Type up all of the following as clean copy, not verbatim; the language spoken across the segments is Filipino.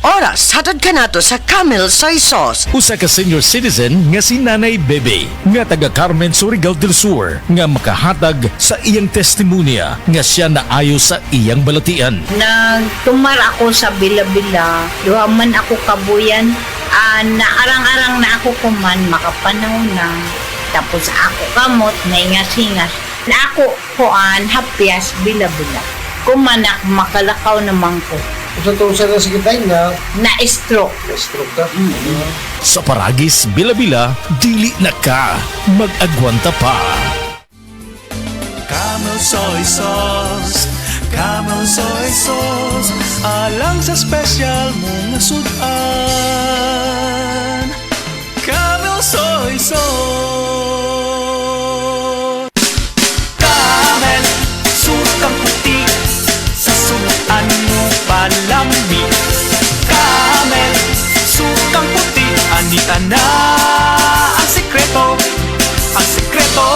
oras hatod ka nato sa Camel Soy Sauce. Usa ka senior citizen nga si Nanay Bebe nga taga Carmen Surigao del Sur nga makahatag sa iyang testimonya nga siya naayo sa iyang balatian. Nagtumar ako sa Bila-Bila, duha man ako kabuyan, naarang-arang na ako kuman, makapanaw na. Tapos ako kamot, naingas-ingas. Na ako kuan, hapyas, Bila-Bila. Kumanak, makalakaw naman ko. Totoo sa sakitay nga Na-stroke. stroke ka. Sa Paragis, Bila-Bila, dili na ka mag-agwanta pa. Camel Soy Sauce, Camel Soy Sauce, alang sa special mong nasudan. Camel Soy Sauce. Camel, sukang puti, sa sunuan mo palami. Camel, sukang puti, anita na ang sekreto, ang sekreto.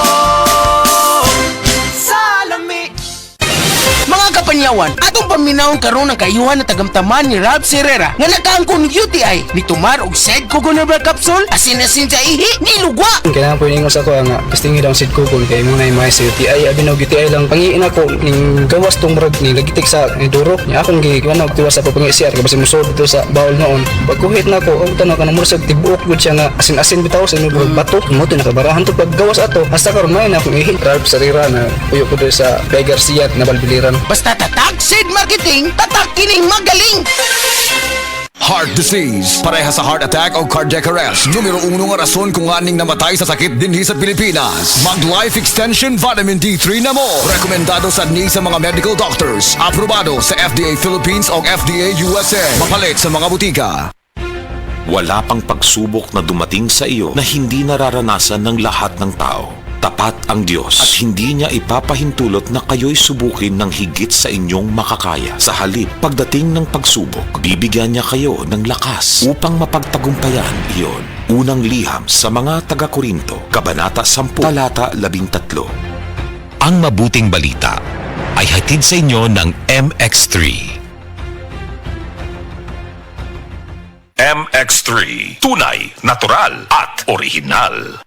Mga kapanyawan, atong paminawon karon ang kayuhan na tagamtaman ni Rab Serrera nga nakaangkon UTI ni tumar og sed kukunabra capsule asin-asin sa ihi ni lugwa. Kailangan po ingos ako nga testingi daw sid kukul kay mo na may UTI abi no UTI lang pangiin ako ning gawas tong murag ni lagitik sa duro nya akong giwan og tiwas ako pangi-CR kasi musod dito sa bawol noon. Pagkuhit na ako ang tanong kanang murag tibuok gud siya nga asin-asin bitaw sa imong bato mo to nakabarahan to paggawas ato hasta karon may na akong ihi. Rab Serrera na puyo ko dito sa Kay Garcia na Balbiliran. Basta tatak seed marketing, tatak kining magaling. Heart disease, pareha sa heart attack o cardiac arrest. Numero 1 nga rason kung aning namatay sa sakit dinhi sa Pilipinas. Mag Life Extension Vitamin D3 na mo. Rekomendado sa ni sa mga medical doctors. Aprobado sa FDA Philippines o FDA USA. Mapalit sa mga butika. Wala pang pagsubok na dumating sa iyo na hindi nararanasan ng lahat ng tao. Tapat ang Diyos at hindi niya ipapahintulot na kayo'y subukin ng higit sa inyong makakaya. Sa halip, pagdating ng pagsubok, bibigyan niya kayo ng lakas upang mapagtagumpayan iyon. Unang liham sa mga taga-Korinto, Kabanata 10, Talata 13. Ang mabuting balita ay hatid sa inyo ng MX3. MX3, tunay, natural at original.